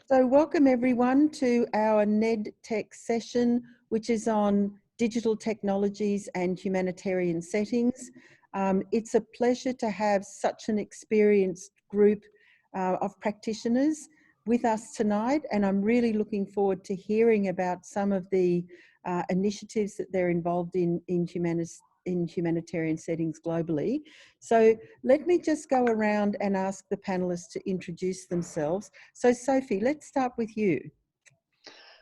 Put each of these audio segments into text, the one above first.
So welcome everyone to our NED Tech session, which is on digital technologies and humanitarian settings. It's a pleasure to have such an experienced group of practitioners with us tonight, and I'm really looking forward to hearing about some of the initiatives that they're involved in humanitarian settings globally. So let me just go around and ask the panelists to introduce themselves. So Sofie, let's start with you.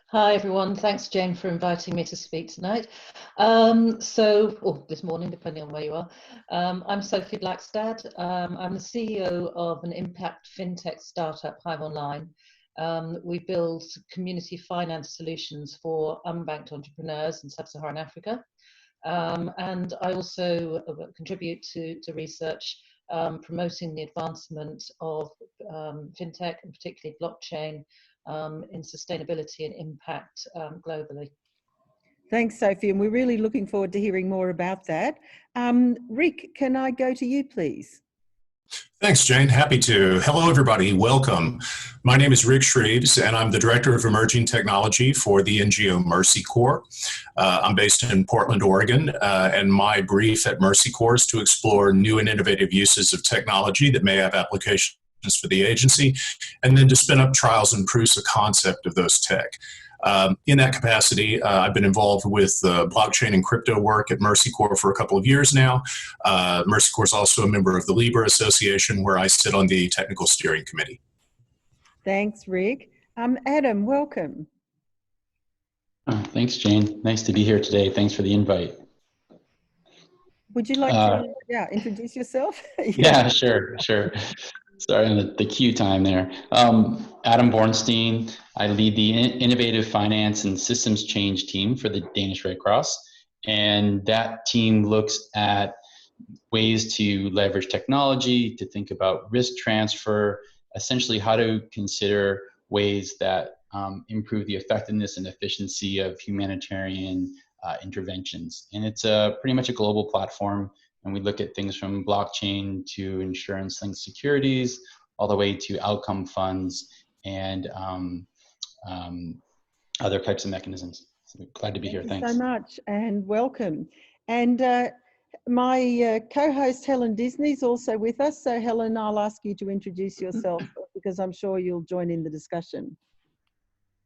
Hi everyone, thanks Jane for inviting me to speak tonight. Or this morning, depending on where you are. I'm Sofie Blakstaad. I'm the CEO of an impact fintech startup, Hiveonline. We build community finance solutions for unbanked entrepreneurs in sub-Saharan Africa. And I also contribute to research promoting the advancement of fintech and particularly blockchain in sustainability and impact globally. Thanks, Sofie, and we're really looking forward to hearing more about that. Ric, can I go to you, please? Thanks, Jane. Happy to. Hello, everybody. Welcome. My name is Ric Shreeves, and I'm the Director of Emerging Technology for the NGO Mercy Corps. I'm based in Portland, Oregon, and my brief at Mercy Corps is to explore new and innovative uses of technology that may have applications for the agency, and then to spin up trials and proofs of concept of those tech. In that capacity, I've been involved with blockchain and crypto work at Mercy Corps for a couple of years now. Mercy Corps is also a member of the Libra Association, where I sit on the technical steering committee. Thanks, Ric. Adam, welcome. Thanks, Jane. Nice to be here today. Thanks for the invite. Would you like to introduce yourself? Yeah, sure. Sorry on the queue time there. Adam Bornstein. I lead the Innovative Finance and Systems Change team for the Danish Red Cross. And that team looks at ways to leverage technology, to think about risk transfer, essentially how to consider ways that improve the effectiveness and efficiency of humanitarian interventions. And it's pretty much a global platform. And we look at things from blockchain to insurance-linked securities, all the way to outcome funds and other types of mechanisms. So glad to be here. Thanks so much, and welcome. And my co-host Helen Disney is also with us. So Helen, I'll ask you to introduce yourself because I'm sure you'll join in the discussion.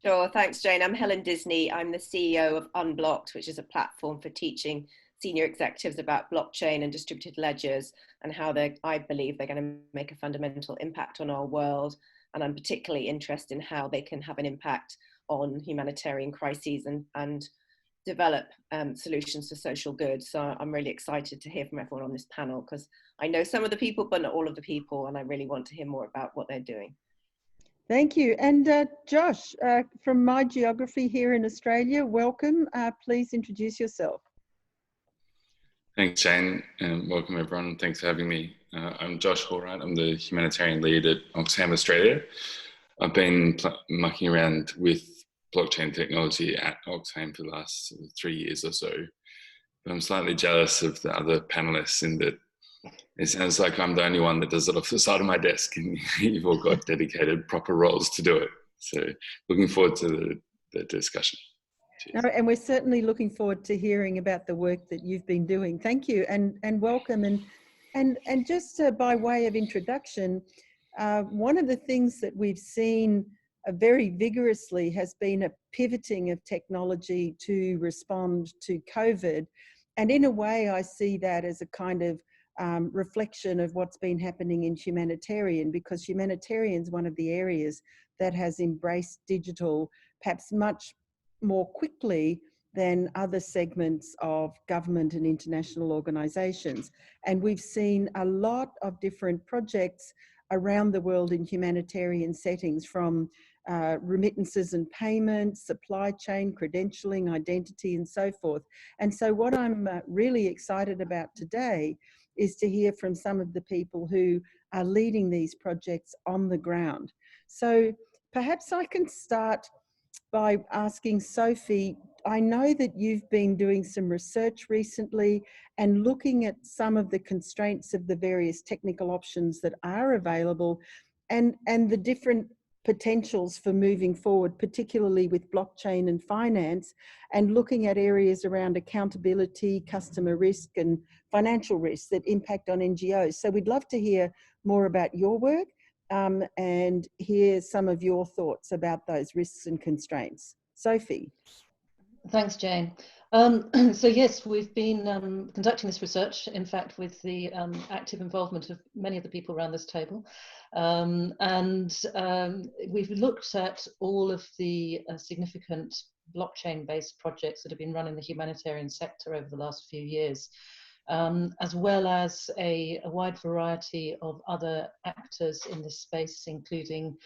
Sure, thanks Jane. I'm Helen Disney. I'm the CEO of Unblocked, which is a platform for teaching senior executives about blockchain and distributed ledgers and how I believe they're going to make a fundamental impact on our world. And I'm particularly interested in how they can have an impact on humanitarian crises and develop solutions for social good. So I'm really excited to hear from everyone on this panel because I know some of the people, but not all of the people, and I really want to hear more about what they're doing. Thank you. And Josh, from My Geography here in Australia, welcome. Please introduce yourself. Thanks, Jane, and welcome everyone. Thanks for having me. I'm Josh Hallwright. I'm the Humanitarian Lead at Oxfam Australia. I've been mucking around with blockchain technology at Oxfam for the last 3 years or so. But I'm slightly jealous of the other panelists in that it sounds like I'm the only one that does it off the side of my desk, and you've all got dedicated proper roles to do it. So looking forward to the discussion. No, and we're certainly looking forward to hearing about the work that you've been doing. Thank you, and welcome. And just by way of introduction, one of the things that we've seen very vigorously has been a pivoting of technology to respond to COVID. And in a way, I see that as a kind of reflection of what's been happening in humanitarian, because humanitarian is one of the areas that has embraced digital perhaps much more quickly than other segments of government and international organisations. And we've seen a lot of different projects around the world in humanitarian settings, from remittances and payments, supply chain, credentialing, identity, and so forth. And so what I'm really excited about today is to hear from some of the people who are leading these projects on the ground. So perhaps I can start by asking Sofie, I know that you've been doing some research recently and looking at some of the constraints of the various technical options that are available and the different potentials for moving forward, particularly with blockchain and finance, and looking at areas around accountability, customer risk and financial risks that impact on NGOs. So we'd love to hear more about your work and hear some of your thoughts about those risks and constraints. Sofie. Thanks, Jane. So yes, we've been conducting this research, in fact, with the active involvement of many of the people around this table. We've looked at all of the significant blockchain-based projects that have been run in the humanitarian sector over the last few years, as well as a wide variety of other actors in this space, including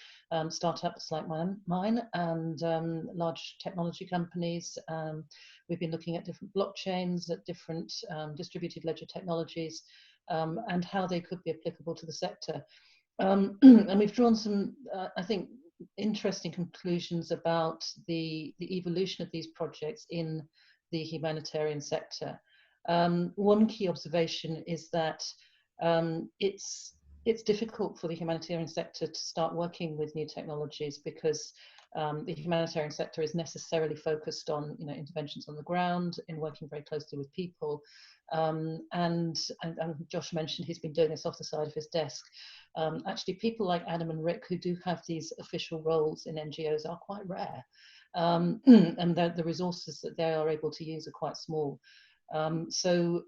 startups like mine and large technology companies. We've been looking at different blockchains, at different distributed ledger technologies, and how they could be applicable to the sector. And we've drawn some, I think, interesting conclusions about the evolution of these projects in the humanitarian sector. One key observation is that it's difficult for the humanitarian sector to start working with new technologies because the humanitarian sector is necessarily focused on interventions on the ground, in working very closely with people. And Josh mentioned he's been doing this off the side of his desk. Actually, people like Adam and Ric, who do have these official roles in NGOs, are quite rare. And the resources that they are able to use are quite small. So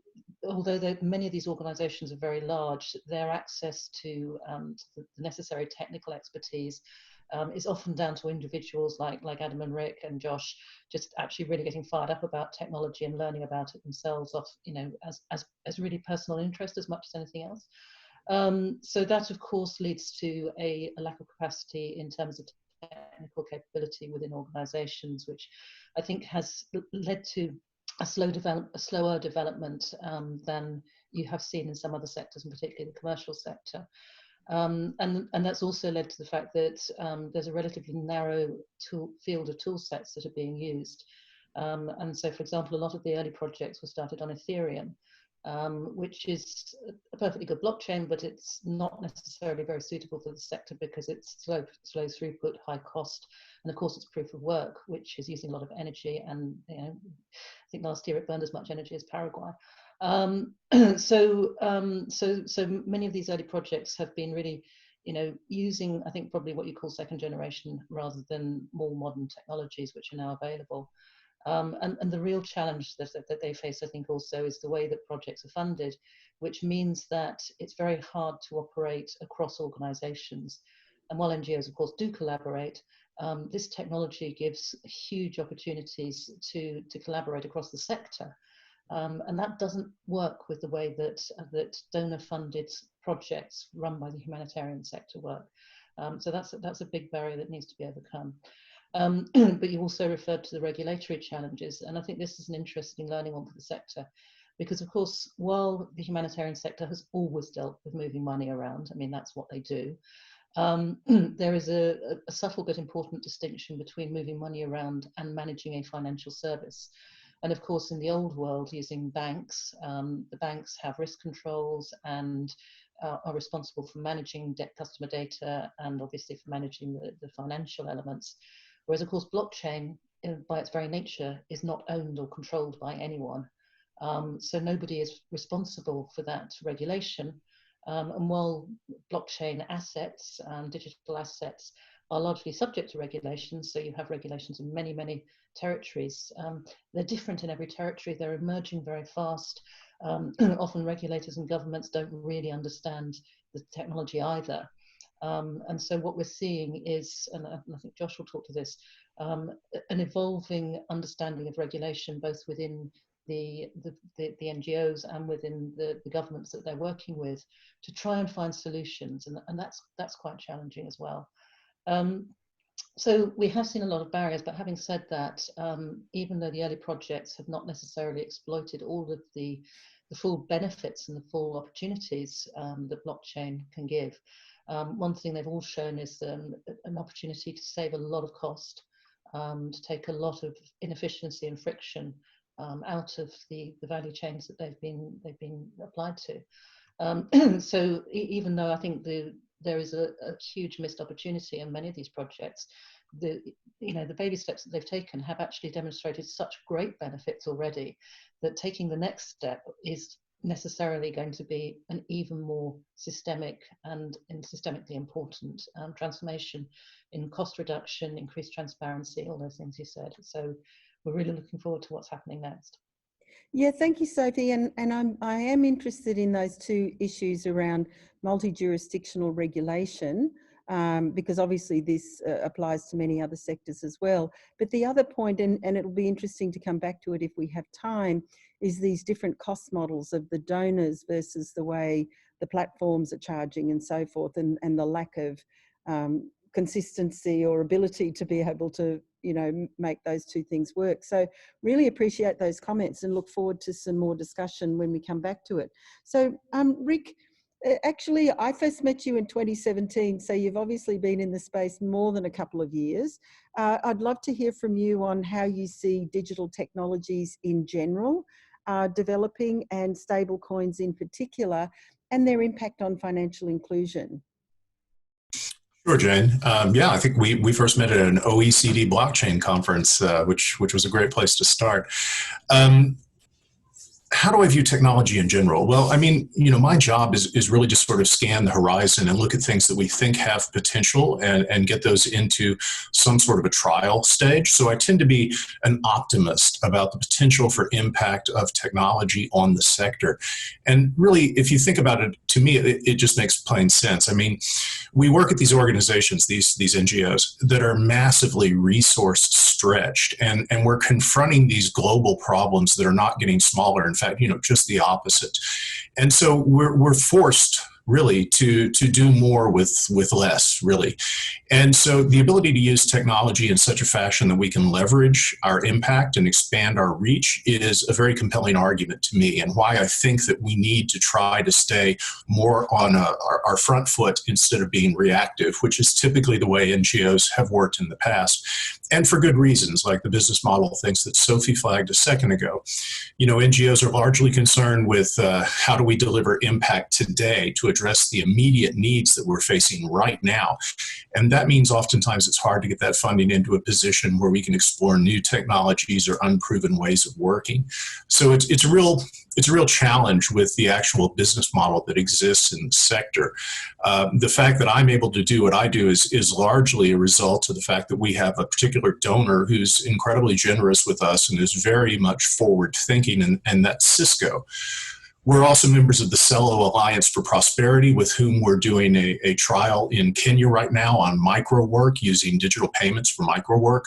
although many of these organizations are very large, their access to the necessary technical expertise is often down to individuals like Adam and Ric and Josh, just actually really getting fired up about technology and learning about it themselves, as really personal interest as much as anything else. So that, of course, leads to a lack of capacity in terms of technical capability within organizations, which I think has led to a slower development than you have seen in some other sectors, and particularly the commercial sector. And that's also led to the fact that there's a relatively narrow field of tool sets that are being used. And so, for example, a lot of the early projects were started on Ethereum, which is a perfectly good blockchain, but it's not necessarily very suitable for the sector because it's slow throughput, high cost, and of course it's proof of work, which is using a lot of energy. And I think last year it burned as much energy as Paraguay. So many of these early projects have been really, using, I think, probably what you call second generation rather than more modern technologies, which are now available. And the real challenge that they face, I think, also is the way that projects are funded, which means that it's very hard to operate across organizations. And while NGOs, of course, do collaborate, this technology gives huge opportunities to collaborate across the sector. And that doesn't work with the way that donor-funded projects run by the humanitarian sector work. So that's a big barrier that needs to be overcome. But you also referred to the regulatory challenges, and I think this is an interesting learning on for the sector, because of course, while the humanitarian sector has always dealt with moving money around, I mean, that's what they do, there is a subtle but important distinction between moving money around and managing a financial service. And of course, in the old world, using banks, the banks have risk controls and are responsible for managing customer data and obviously for managing the financial elements. Whereas, of course, blockchain, by its very nature, is not owned or controlled by anyone. So nobody is responsible for that regulation. And while blockchain assets, digital assets, are largely subject to regulations, so you have regulations in many, many territories, they're different in every territory. They're emerging very fast. Often regulators and governments don't really understand the technology either. And so what we're seeing is, and I think Josh will talk to this, an evolving understanding of regulation, both within the NGOs and within the governments that they're working with, to try and find solutions, and that's quite challenging as well. So we have seen a lot of barriers, but having said that, even though the early projects have not necessarily exploited all of the full benefits and the full opportunities that blockchain can give, one thing they've all shown is an opportunity to save a lot of cost, to take a lot of inefficiency and friction out of the value chains that they've been applied to. So even though I think the there is a huge missed opportunity in many of these projects. The baby steps that they've taken have actually demonstrated such great benefits already that taking the next step is necessarily going to be an even more systemic and systemically important transformation in cost reduction, increased transparency, all those things you said. So we're really looking forward to what's happening next. Yeah, thank you, Sophie. And I am interested in those two issues around multi-jurisdictional regulation, because obviously this applies to many other sectors as well. But the other point, and it'll be interesting to come back to it if we have time, is these different cost models of the donors versus the way the platforms are charging and so forth, and the lack of consistency or ability to be able to, make those two things work. So really appreciate those comments and look forward to some more discussion when we come back to it. So Ric, actually I first met you in 2017, so you've obviously been in the space more than a couple of years. I'd love to hear from you on how you see digital technologies in general developing, and stable coins in particular, and their impact on financial inclusion. Sure, Jane. Yeah, I think we first met at an OECD blockchain conference, which was a great place to start. How do I view technology in general? Well, I mean, my job is really just sort of scan the horizon and look at things that we think have potential and get those into some sort of a trial stage. So I tend to be an optimist about the potential for impact of technology on the sector. And really, if you think about it, to me, it just makes plain sense. I mean, we work at these organizations, these NGOs, that are massively resource stretched, and we're confronting these global problems that are not getting smaller. In fact, just the opposite. And so we're forced really to do more with less, really. And so the ability to use technology in such a fashion that we can leverage our impact and expand our reach is a very compelling argument to me, and why I think that we need to try to stay more on our front foot instead of being reactive, which is typically the way NGOs have worked in the past. And for good reasons, like the business model things that Sofie flagged a second ago. NGOs are largely concerned with how do we deliver impact today to address the immediate needs that we're facing right now. And that means oftentimes it's hard to get that funding into a position where we can explore new technologies or unproven ways of working. So it's a real challenge with the actual business model that exists in the sector. The fact that I'm able to do what I do is largely a result of the fact that we have a particular donor who's incredibly generous with us and is very much forward thinking, and that's Cisco. We're also members of the Cello Alliance for Prosperity, with whom we're doing a trial in Kenya right now on micro work, using digital payments for micro work.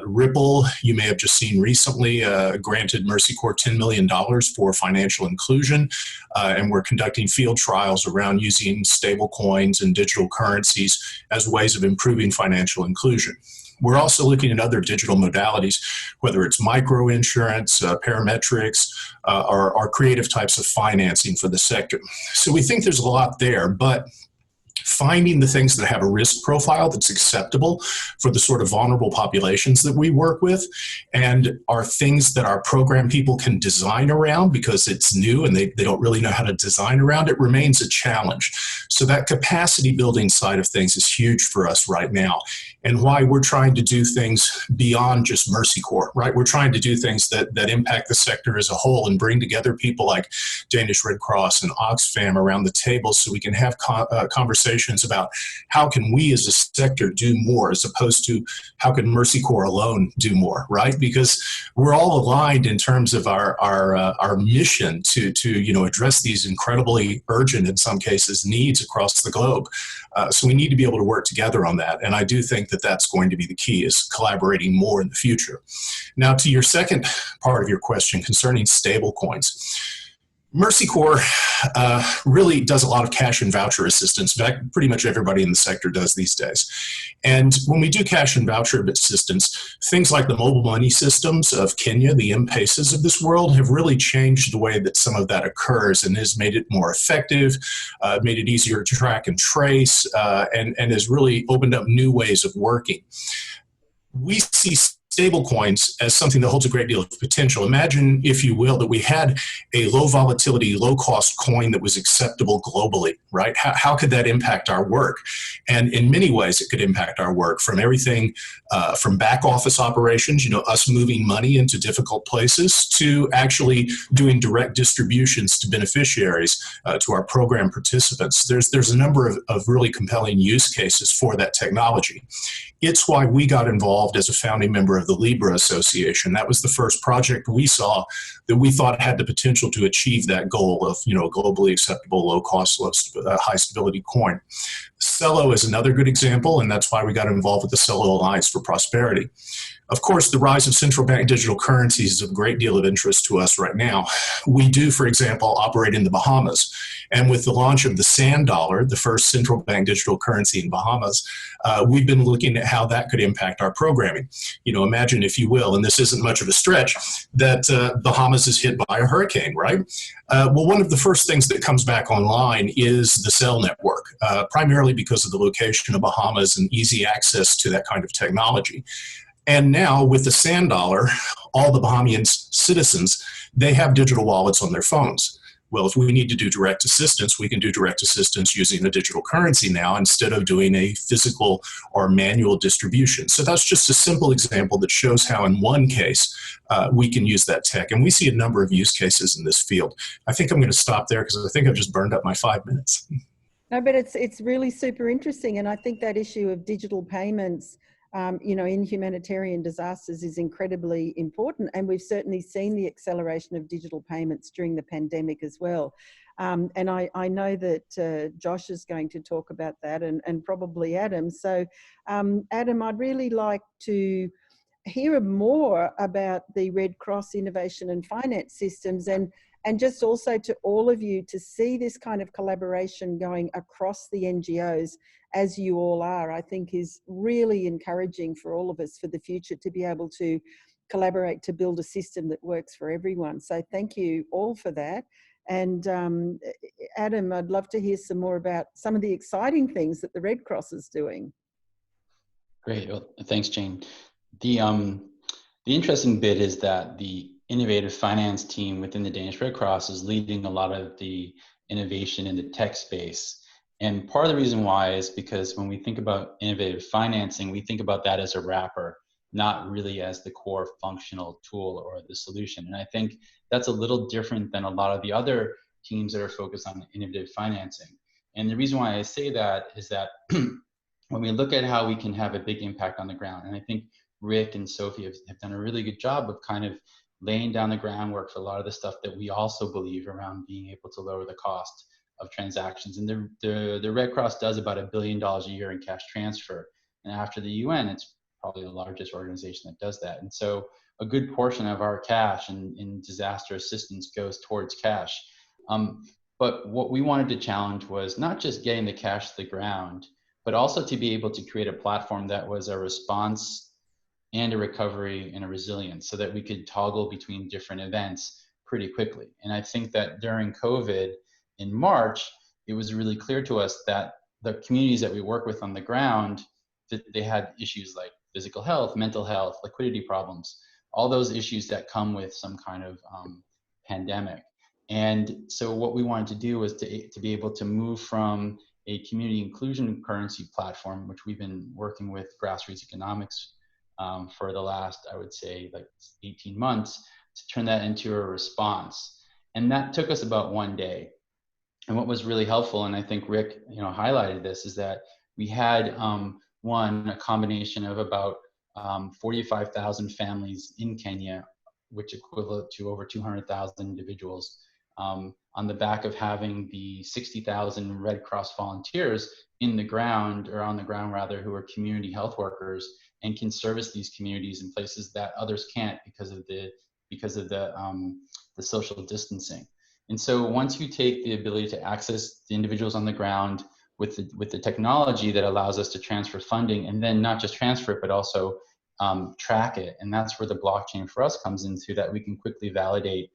Ripple, you may have just seen recently, granted Mercy Corps $10 million for financial inclusion, and we're conducting field trials around using stable coins and digital currencies as ways of improving financial inclusion. We're also looking at other digital modalities, whether it's microinsurance, parametrics, or creative types of financing for the sector. So we think there's a lot there, but finding the things that have a risk profile that's acceptable for the sort of vulnerable populations that we work with, and are things that our program people can design around because it's new and they don't really know how to design around it, remains a challenge. So that capacity building side of things is huge for us right now, and why we're trying to do things beyond just Mercy Corps, right? We're trying to do things that impact the sector as a whole and bring together people like Danish Red Cross and Oxfam around the table so we can have conversations about how can we as a sector do more, as opposed to how can Mercy Corps alone do more, right? Because we're all aligned in terms of our mission to address these incredibly urgent, in some cases, needs across the globe. So we need to be able to work together on that. And I do think that that's going to be the key, is collaborating more in the future. Now, to your second part of your question concerning stablecoins. Mercy Corps really does a lot of cash and voucher assistance. In fact, pretty much everybody in the sector does these days. And when we do cash and voucher assistance, things like the mobile money systems of Kenya, the M-Pesas of this world, have really changed the way that some of that occurs, and has made it more effective, made it easier to track and trace, and has really opened up new ways of working. We see stablecoins as something that holds a great deal of potential. Imagine, if you will, that we had a low volatility, low cost coin that was acceptable globally, right? How could that impact our work? And in many ways, it could impact our work, from everything from back office operations, us moving money into difficult places, to actually doing direct distributions to beneficiaries, to our program participants. There's a number of really compelling use cases for that technology. It's why we got involved as a founding member of the Libra Association. That was the first project we saw that we thought had the potential to achieve that goal of, a globally acceptable, low cost, high stability coin. Celo is another good example, and that's why we got involved with the Celo Alliance for Prosperity. Of course, the rise of central bank digital currencies is of a great deal of interest to us right now. We do, for example, operate in the Bahamas. And with the launch of the sand dollar, the first central bank digital currency in Bahamas, we've been looking at how that could impact our programming. Imagine, if you will, and this isn't much of a stretch, that Bahamas is hit by a hurricane, right? Well, one of the first things that comes back online is the cell network, primarily because of the location of Bahamas and easy access to that kind of technology. And now with the sand dollar, all the Bahamian citizens, they have digital wallets on their phones. Well, if we need to do direct assistance, we can do direct assistance using a digital currency now instead of doing a physical or manual distribution. So that's just a simple example that shows how in one case we can use that tech. And we see a number of use cases in this field. I think I'm going to stop there because I think I've just burned up my 5 minutes. No, but it's really super interesting. And I think that issue of digital payments in humanitarian disasters is incredibly important. And we've certainly seen the acceleration of digital payments during the pandemic as well. And I know that Josh is going to talk about that, and probably Adam. So Adam, I'd really like to hear more about the Red Cross Innovation and Finance Systems, and just also to all of you to see this kind of collaboration going across the NGOs, as you all are, I think is really encouraging for all of us for the future, to be able to collaborate to build a system that works for everyone. So thank you all for that. And Adam, I'd love to hear some more about some of the exciting things that the Red Cross is doing. Great, well, thanks, Jane. The interesting bit is that the innovative finance team within the Danish Red Cross is leading a lot of the innovation in the tech space. And part of the reason why is because when we think about innovative financing, we think about that as a wrapper, not really as the core functional tool or the solution. And I think that's a little different than a lot of the other teams that are focused on innovative financing. And the reason why I say that is that when we look at how we can have a big impact on the ground, and I think Ric and Sofie have done a really good job of kind of laying down the groundwork for a lot of the stuff that we also believe around being able to lower the cost of transactions. And the Red Cross does about $1 billion a year in cash transfer. And after the UN, it's probably the largest organization that does that. And so a good portion of our cash in disaster assistance goes towards cash. But what we wanted to challenge was not just getting the cash to the ground, but also to be able to create a platform that was a response and a recovery and a resilience, so that we could toggle between different events pretty quickly. And I think that during COVID in March, it was really clear to us that the communities that we work with on the ground, that they had issues like physical health, mental health, liquidity problems, all those issues that come with some kind of pandemic. And so what we wanted to do was to be able to move from a community inclusion currency platform, which we've been working with grassroots economics for the last, I would say, like 18 months, to turn that into a response. And that took us about 1 day. And what was really helpful, and I think Ric, highlighted this, is that we had a combination of about 45,000 families in Kenya, which equivalent to over 200,000 individuals, on the back of having the 60,000 Red Cross volunteers in the ground, or on the ground rather, who are community health workers and can service these communities in places that others can't because of the social distancing. And so once you take the ability to access the individuals on the ground with the technology that allows us to transfer funding, and then not just transfer it, but also track it. And that's where the blockchain for us comes into, that we can quickly validate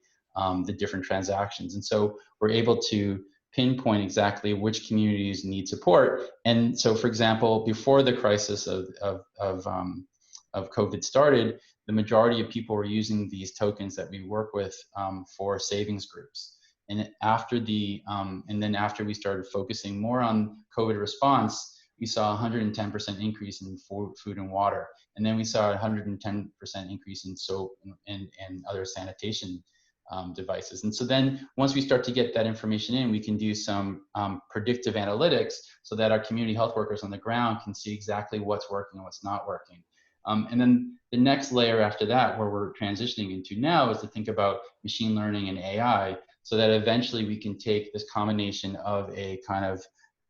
the different transactions. And so we're able to pinpoint exactly which communities need support. And so, for example, before the crisis of COVID started, the majority of people were using these tokens that we work with for savings groups. And after then after we started focusing more on COVID response, we saw 110% increase in food and water. And then we saw 110% increase in soap and other sanitation devices. And so then once we start to get that information in, we can do some predictive analytics so that our community health workers on the ground can see exactly what's working and what's not working. And then the next layer after that, where we're transitioning into now, is to think about machine learning and AI, so that eventually we can take this combination of a kind of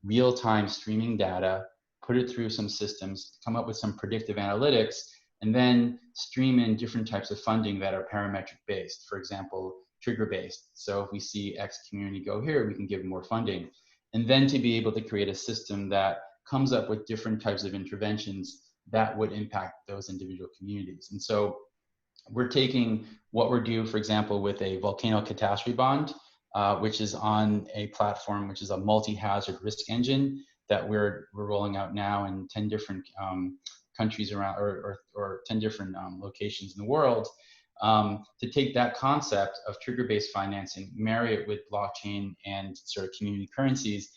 real-time streaming data, put it through some systems, come up with some predictive analytics, and then stream in different types of funding that are parametric based. For example, trigger based. So if we see X community go here, we can give more funding. And then to be able to create a system that comes up with different types of interventions that would impact those individual communities. And so we're taking what we're doing, for example, with a volcano catastrophe bond, which is on a platform, which is a multi-hazard risk engine that we're rolling out now in 10 different countries around, or 10 different locations in the world, to take that concept of trigger-based financing, marry it with blockchain and sort of community currencies,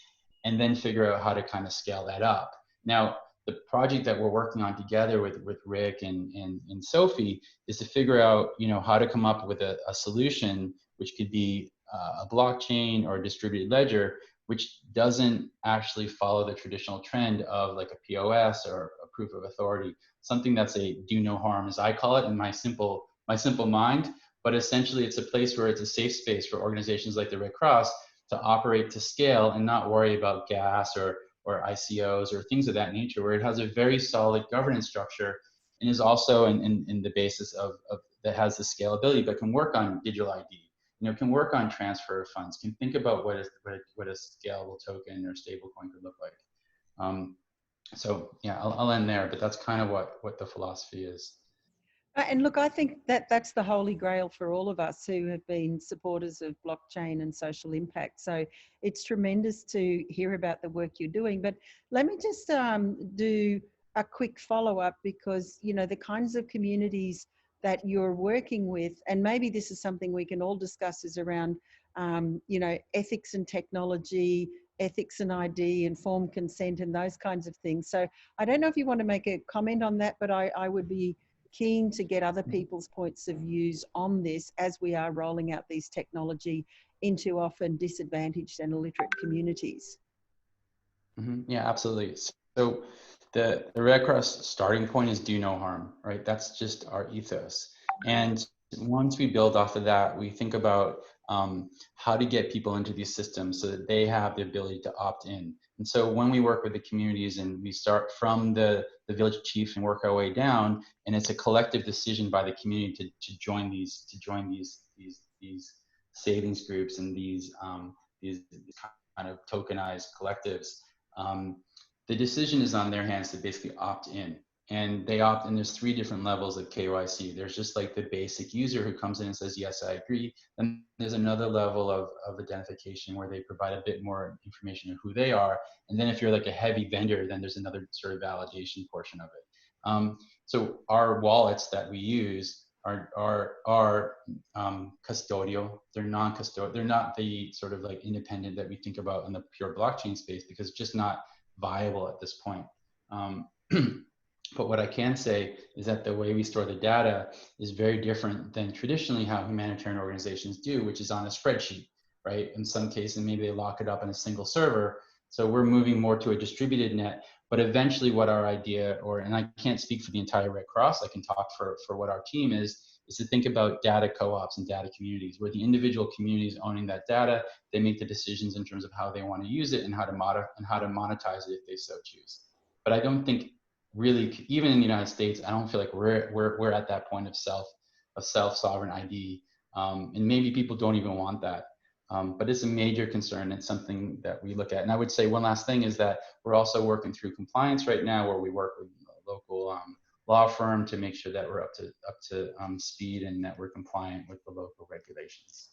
and then figure out how to kind of scale that up. Now, the project that we're working on together with Ric and Sofie is to figure out, how to come up with a solution which could be a blockchain or a distributed ledger, which doesn't actually follow the traditional trend of like a POS or a proof of authority, something that's a do no harm, as I call it in my simple mind. But essentially it's a place where it's a safe space for organizations like the Red Cross to operate to scale and not worry about gas or ICOs or things of that nature, where it has a very solid governance structure and is also in the basis of that has the scalability, but can work on digital ID, can work on transfer of funds, can think about what a scalable token or stable coin could look like. So yeah, I'll end there, but that's kind of what the philosophy is. And look, I think that's the holy grail for all of us who have been supporters of blockchain and social impact. So it's tremendous to hear about the work you're doing. But let me just do a quick follow-up, because, the kinds of communities that you're working with, and maybe this is something we can all discuss, is around, ethics and technology, ethics and ID, informed consent, and those kinds of things. So I don't know if you want to make a comment on that, but I would be keen to get other people's points of views on this as we are rolling out these technology into often disadvantaged and illiterate communities. Mm-hmm. Yeah, absolutely. So the Red Cross starting point is do no harm, right? That's just our ethos. And once we build off of that, we think about how to get people into these systems so that they have the ability to opt in. And so when we work with the communities, and we start from the village chief and work our way down, and it's a collective decision by the community to join these savings groups and these kind of tokenized collectives. The decision is on their hands to basically opt in. And they opt in. There's 3 different levels of KYC. There's just like the basic user who comes in and says, yes, I agree. Then there's another level of identification where they provide a bit more information of who they are. And then if you're like a heavy vendor, then there's another sort of validation portion of it. So our wallets that we use are custodial. They're non-custodial. They're not the sort of like independent that we think about in the pure blockchain space, because it's just not viable at this point. But what I can say is that the way we store the data is very different than traditionally how humanitarian organizations do, which is on a spreadsheet, right? In some cases, maybe they lock it up in a single server. So we're moving more to a distributed net. But eventually what our idea, and I can't speak for the entire Red Cross, I can talk for what our team is to think about data co-ops and data communities, where the individual communities owning that data, they make the decisions in terms of how they want to use it and how to monetize it if they so choose. But I don't think really, even in the United States, I don't feel like we're at that point of self-sovereign ID, and maybe people don't even want that. But it's a major concern. It's something that we look at. And I would say one last thing is that we're also working through compliance right now, where we work with a local law firm to make sure that we're up to speed and that we're compliant with the local regulations.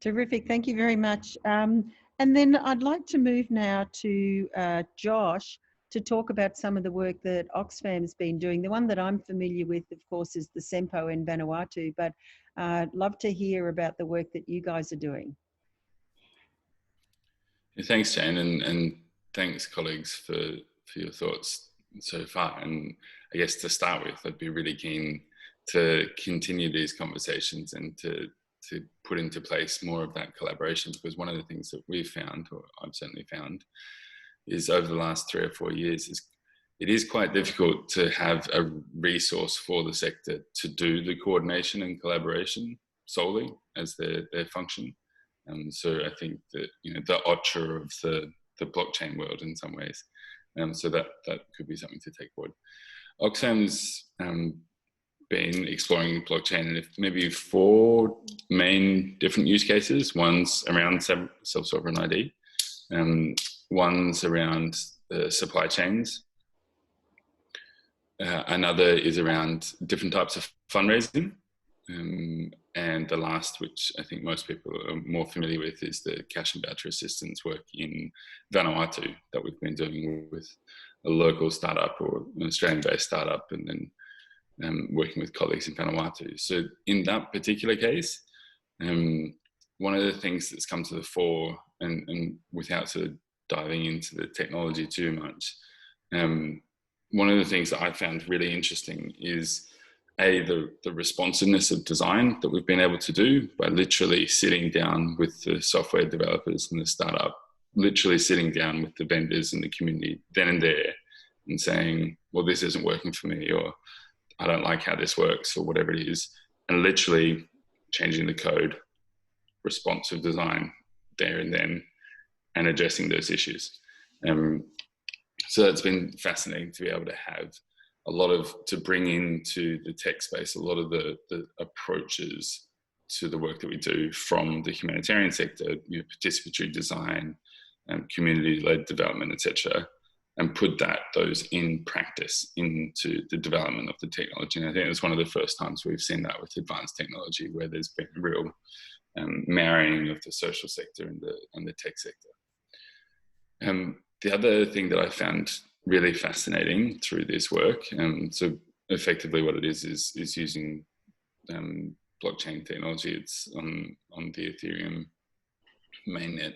Terrific. Thank you very much. And then I'd like to move now to Josh to talk about some of the work that Oxfam's been doing. The one that I'm familiar with, of course, is the SEMPO in Vanuatu, but I'd love to hear about the work that you guys are doing. Thanks, Jane, and thanks, colleagues, for your thoughts so far. And I guess to start with, I'd be really keen to continue these conversations and to put into place more of that collaboration, because one of the things that we've found, or I've certainly found, is over the last 3 or 4 years, it is quite difficult to have a resource for the sector to do the coordination and collaboration solely as their function. So I think that, you know, the OCHA of the blockchain world in some ways. So that could be something to take forward. Oxfam's been exploring blockchain in maybe 4 main different use cases. One's around self-sovereign ID. One's around supply chains. Another is around different types of fundraising. And the last, which I think most people are more familiar with, is the cash and voucher assistance work in Vanuatu that we've been doing with a local startup or an Australian-based startup, and then working with colleagues in Vanuatu. So in that particular case, one of the things that's come to the fore, and without sort of diving into the technology too much, one of the things that I found really interesting is the responsiveness of design that we've been able to do by literally sitting down with the software developers and the startup, literally sitting down with the vendors and the community then and there and saying, well, this isn't working for me, or I don't like how this works, or whatever it is, and literally changing the code, responsive design there and then, and addressing those issues. So it's been fascinating to be able to have to bring into the tech space a lot of the approaches to the work that we do from the humanitarian sector, you know, participatory design, community-led development, etc., and put those in practice into the development of the technology. And I think it's one of the first times we've seen that with advanced technology, where there's been a real marrying of the social sector and the tech sector. The other thing that I found really fascinating through this work, so effectively what it is using blockchain technology. It's on the Ethereum mainnet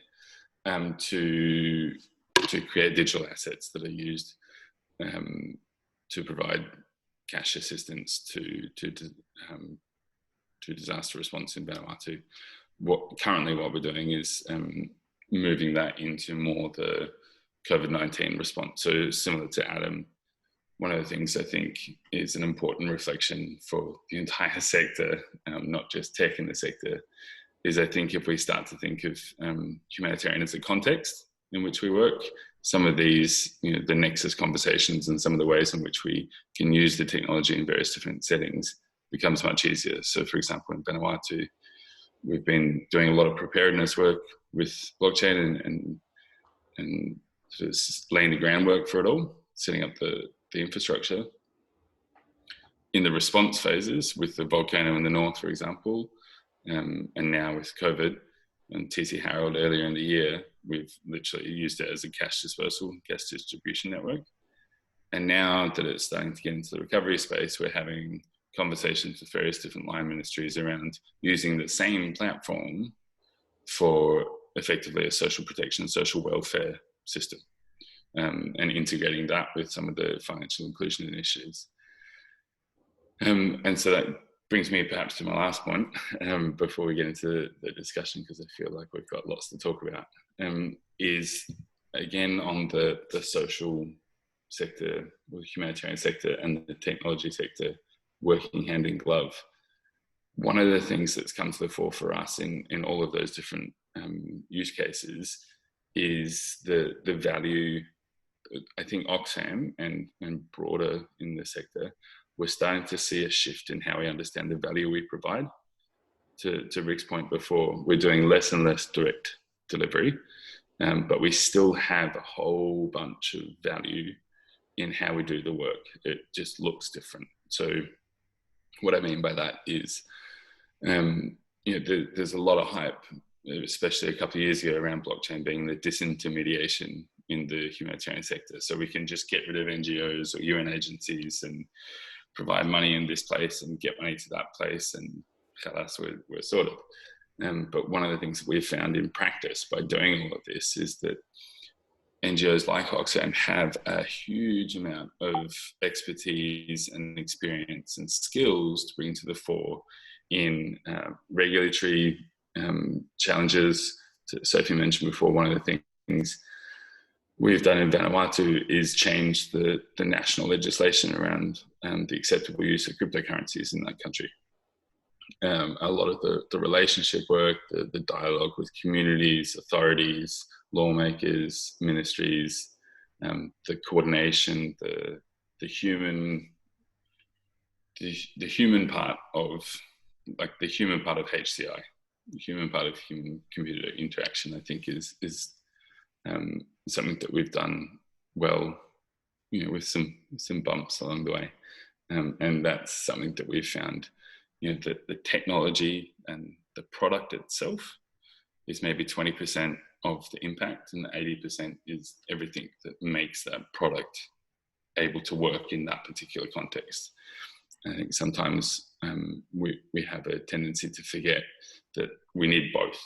to create digital assets that are used to provide cash assistance to disaster response in Vanuatu. Currently what we're doing is moving that into more the COVID-19 response. So similar to Adam, one of the things I think is an important reflection for the entire sector, not just tech in the sector, is I think if we start to think of humanitarian as a context in which we work, some of these, you know, the nexus conversations and some of the ways in which we can use the technology in various different settings becomes much easier. So for example, in Vanuatu, we've been doing a lot of preparedness work with blockchain and sort of laying the groundwork for it all, setting up the infrastructure. In the response phases with the volcano in the north, for example, and now with COVID and TC Harold earlier in the year, we've literally used it as a cash dispersal, cash distribution network. And now that it's starting to get into the recovery space, we're having conversations with various different line ministries around using the same platform for effectively a social protection, social welfare system, and integrating that with some of the financial inclusion initiatives. And so that brings me perhaps to my last point before we get into the discussion, because I feel like we've got lots to talk about, is again on the social sector, or the humanitarian sector and the technology sector working hand in glove. One of the things that's come to the fore for us in all of those different use cases is the value. I think Oxfam and broader in the sector, we're starting to see a shift in how we understand the value we provide. To Ric's point before, we're doing less and less direct delivery, but we still have a whole bunch of value in how we do the work. It just looks different. So what I mean by that is, there's a lot of hype, especially a couple of years ago, around blockchain being the disintermediation in the humanitarian sector. So we can just get rid of NGOs or UN agencies and provide money in this place and get money to that place, and khalas, we're sorted. But one of the things that we've found in practice by doing all of this is that NGOs like Oxfam have a huge amount of expertise and experience and skills to bring to the fore in regulatory challenges. Sofie mentioned before, one of the things we've done in Vanuatu is change the national legislation around the acceptable use of cryptocurrencies in that country. A lot of the relationship work, the dialogue with communities, authorities, lawmakers, ministries, the coordination, the human part of HCI, the human part of human computer interaction, I think is something that we've done well, with some bumps along the way, and that's something that we've found. The technology and the product itself is maybe 20% of the impact, and the 80% is everything that makes that product able to work in that particular context. I think sometimes we have a tendency to forget that we need both.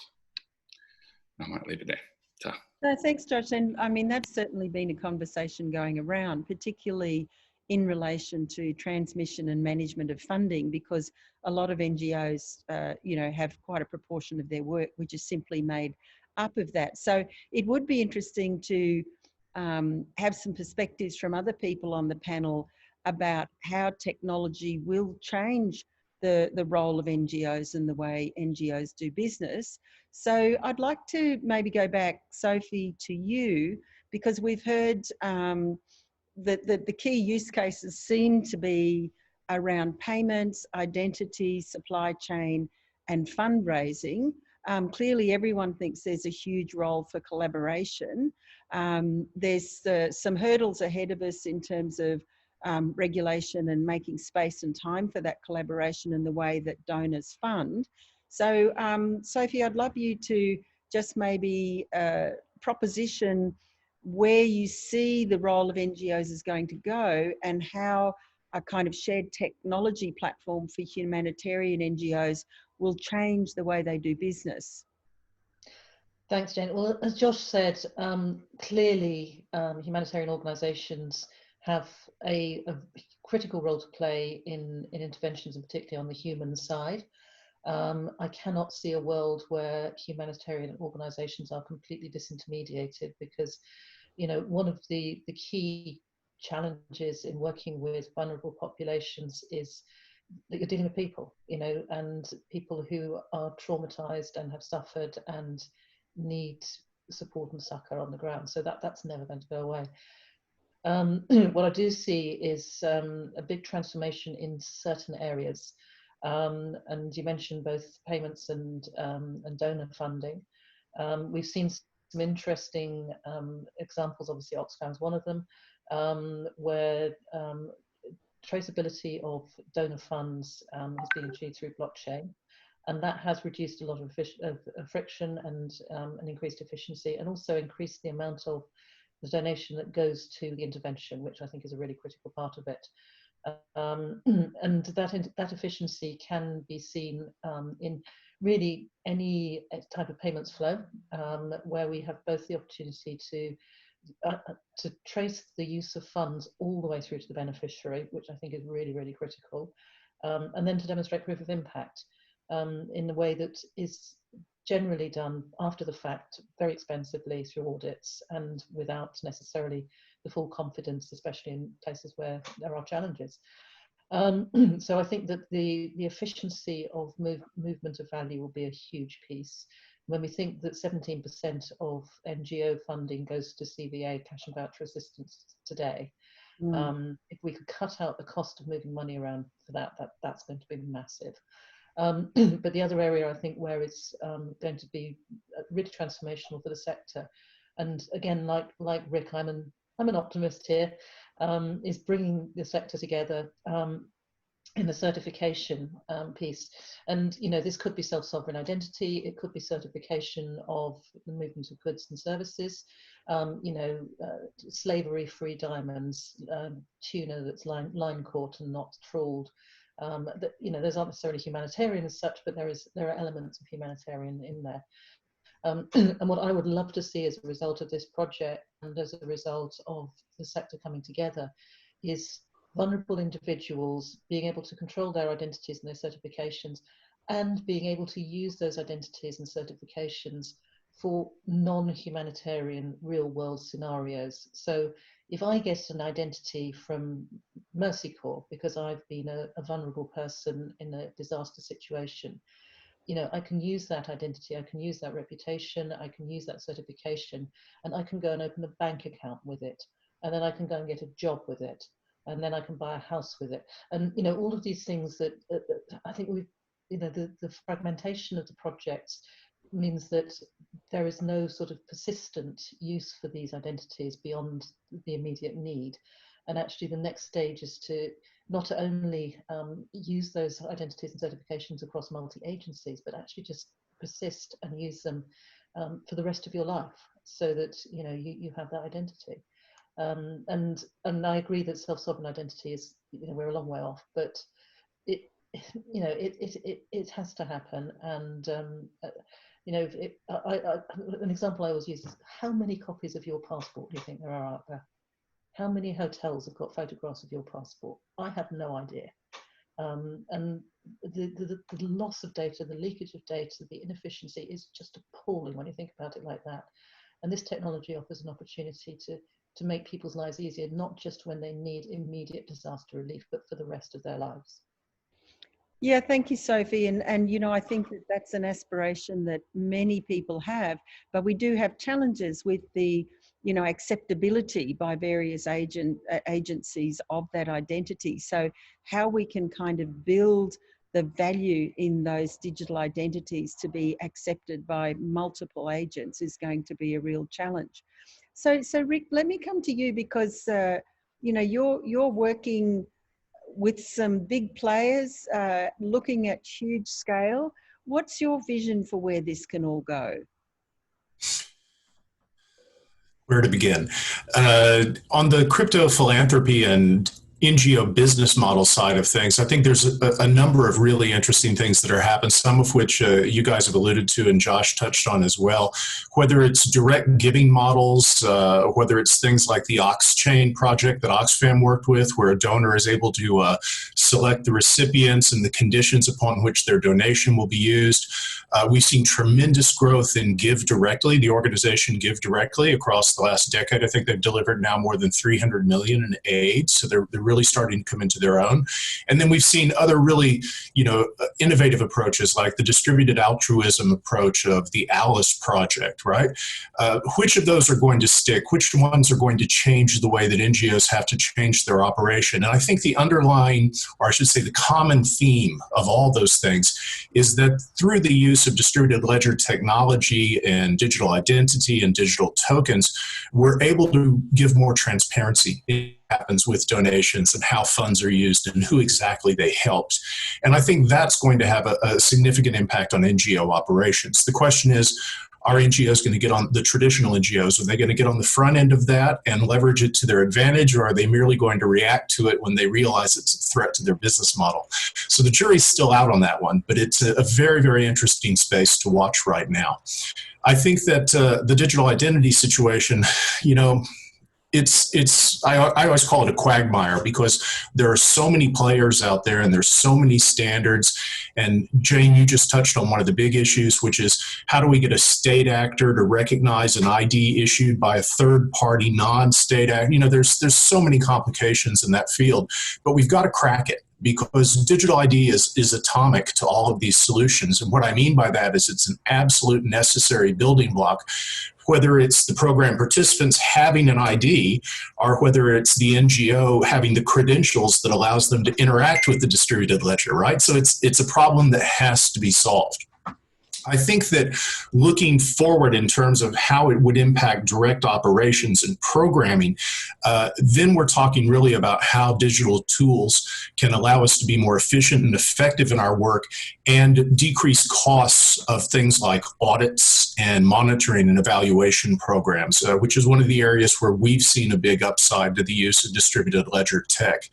I might leave it there. Ta. No, thanks, Josh. And I mean, that's certainly been a conversation going around, particularly in relation to transmission and management of funding, because a lot of NGOs, have quite a proportion of their work which is simply made up of that. So it would be interesting to have some perspectives from other people on the panel about how technology will change the role of NGOs and the way NGOs do business. So I'd like to maybe go back, Sofie, to you, because we've heard that the key use cases seem to be around payments, identity, supply chain, and fundraising. Clearly, everyone thinks there's a huge role for collaboration. There's some hurdles ahead of us in terms of regulation and making space and time for that collaboration and the way that donors fund. So, Sofie, I'd love you to just maybe proposition where you see the role of NGOs is going to go, and how a kind of shared technology platform for humanitarian NGOs will change the way they do business. Thanks, Jane. Well, as Josh said, clearly humanitarian organisations have a critical role to play in interventions, and particularly on the human side. I cannot see a world where humanitarian organisations are completely disintermediated, because, one of the key challenges in working with vulnerable populations is that you're dealing with people, and people who are traumatised and have suffered and need support and succour on the ground. So that's never going to go away. What I do see is a big transformation in certain areas. And you mentioned both payments and donor funding. We've seen some interesting examples. Obviously, Oxfam is one of them, where traceability of donor funds has been achieved through blockchain, and that has reduced a lot of friction and an increased efficiency, and also increased the amount of the donation that goes to the intervention, which I think is a really critical part of it. And that efficiency can be seen in really any type of payments flow, where we have both the opportunity to trace the use of funds all the way through to the beneficiary, which I think is really, really critical, and then to demonstrate proof of impact in a way that is generally done after the fact, very expensively through audits and without necessarily the full confidence, especially in places where there are challenges. So I think that the efficiency of movement of value will be a huge piece. When we think that 17% of NGO funding goes to CVA, cash and voucher assistance today, if we could cut out the cost of moving money around for that's going to be massive. But the other area, I think, where it's going to be really transformational for the sector, and again, like Rick, I'm an optimist here, is bringing the sector together in the certification piece. And, you know, this could be self-sovereign identity, it could be certification of the movement of goods and services, you know, slavery-free diamonds, tuna that's line caught and not trawled. That, you know, those aren't necessarily humanitarian as such, but there are elements of humanitarian in there. And what I would love to see as a result of this project and as a result of the sector coming together is vulnerable individuals being able to control their identities and their certifications, and being able to use those identities and certifications for non-humanitarian real-world scenarios. So if I get an identity from Mercy Corps because I've been a vulnerable person in a disaster situation, you know, I can use that identity, I can use that reputation, I can use that certification, and I can go and open a bank account with it, and then I can go and get a job with it, and then I can buy a house with it. And, you know, all of these things that I think we've, you know, the fragmentation of the projects means that there is no sort of persistent use for these identities beyond the immediate need. And actually the next stage is to not only use those identities and certifications across multi-agencies, but actually just persist and use them for the rest of your life, so that, you know, you have that identity. And I agree that self-sovereign identity is, you know, we're a long way off, but it, you know, it has to happen. And you know, an example I always use is, how many copies of your passport do you think there are out there? How many hotels have got photographs of your passport? I have no idea. And the loss of data, the leakage of data, the inefficiency is just appalling when you think about it like that. And this technology offers an opportunity to make people's lives easier, not just when they need immediate disaster relief, but for the rest of their lives. Yeah, thank you, Sophie. And you know, I think that that's an aspiration that many people have, but we do have challenges with the, you know, acceptability by various agencies of that identity. So how we can kind of build the value in those digital identities to be accepted by multiple agents is going to be a real challenge. So Ric, let me come to you, because you know, you're working with some big players, looking at huge scale. What's your vision for where this can all go? Where to begin? On the crypto philanthropy and NGO business model side of things, I think there's a number of really interesting things that are happening, some of which you guys have alluded to and Josh touched on as well. Whether it's direct giving models, whether it's things like the Oxchain project that Oxfam worked with, where a donor is able to select the recipients and the conditions upon which their donation will be used. We've seen tremendous growth in Give Directly, the organization Give Directly, across the last decade. I think they've delivered now more than 300 million in aid, so they're really starting to come into their own. And then we've seen other really, you know, innovative approaches like the distributed altruism approach of the Alice Project, right? Which of those are going to stick? Which ones are going to change the way that NGOs have to change their operation? And I think the underlying, or I should say the common theme of all those things, is that through the use of distributed ledger technology and digital identity and digital tokens, we're able to give more transparency in what happens with donations and how funds are used and who exactly they helped. And I think that's going to have a significant impact on NGO operations. The question is, are NGOs going to get on, the traditional NGOs, are they going to get on the front end of that and leverage it to their advantage, or are they merely going to react to it when they realize it's a threat to their business model? So the jury's still out on that one, but it's a very, very interesting space to watch right now. I think that the digital identity situation, you know, I always call it a quagmire, because there are so many players out there and there's so many standards. And Jane, you just touched on one of the big issues, which is how do we get a state actor to recognize an ID issued by a third party non-state actor? You know, there's so many complications in that field, but we've got to crack it, because digital ID is atomic to all of these solutions. And what I mean by that is it's an absolute necessary building block, whether it's the program participants having an ID or whether it's the NGO having the credentials that allows them to interact with the distributed ledger, right? So it's a problem that has to be solved. I think that looking forward in terms of how it would impact direct operations and programming, then we're talking really about how digital tools can allow us to be more efficient and effective in our work and decrease costs of things like audits and monitoring and evaluation programs, which is one of the areas where we've seen a big upside to the use of distributed ledger tech.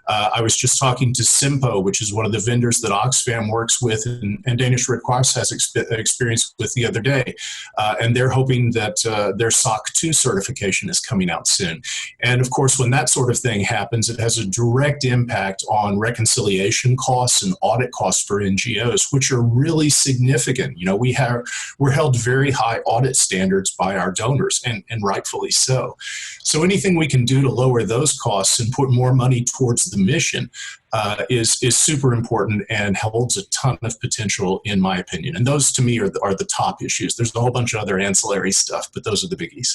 I was just talking to Simpo, which is one of the vendors that Oxfam works with and Danish Red Cross has experience with the other day. And they're hoping that their SOC 2 certification is coming out soon. And of course, when that sort of thing happens, it has a direct impact on reconciliation costs and audit costs for NGOs, which are really significant. You know, we're held very high audit standards by our donors, and rightfully so. So anything we can do to lower those costs and put more money towards the mission is super important and holds a ton of potential, in my opinion. And those, to me, are the top issues. There's a whole bunch of other ancillary stuff, but those are the biggies.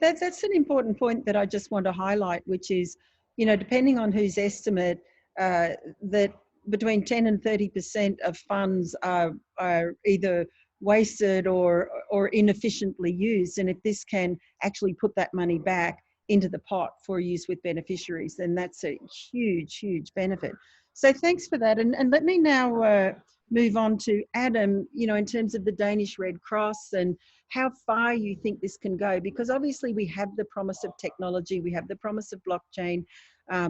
That's an important point that I just want to highlight, which is, you know, depending on whose estimate, that between 10 and 30% of funds are either wasted or inefficiently used. And if this can actually put that money back into the pot for use with beneficiaries, then that's a huge, huge benefit. So thanks for that. And let me now move on to Adam, you know, in terms of the Danish Red Cross and how far you think this can go, because obviously we have the promise of technology, we have the promise of blockchain,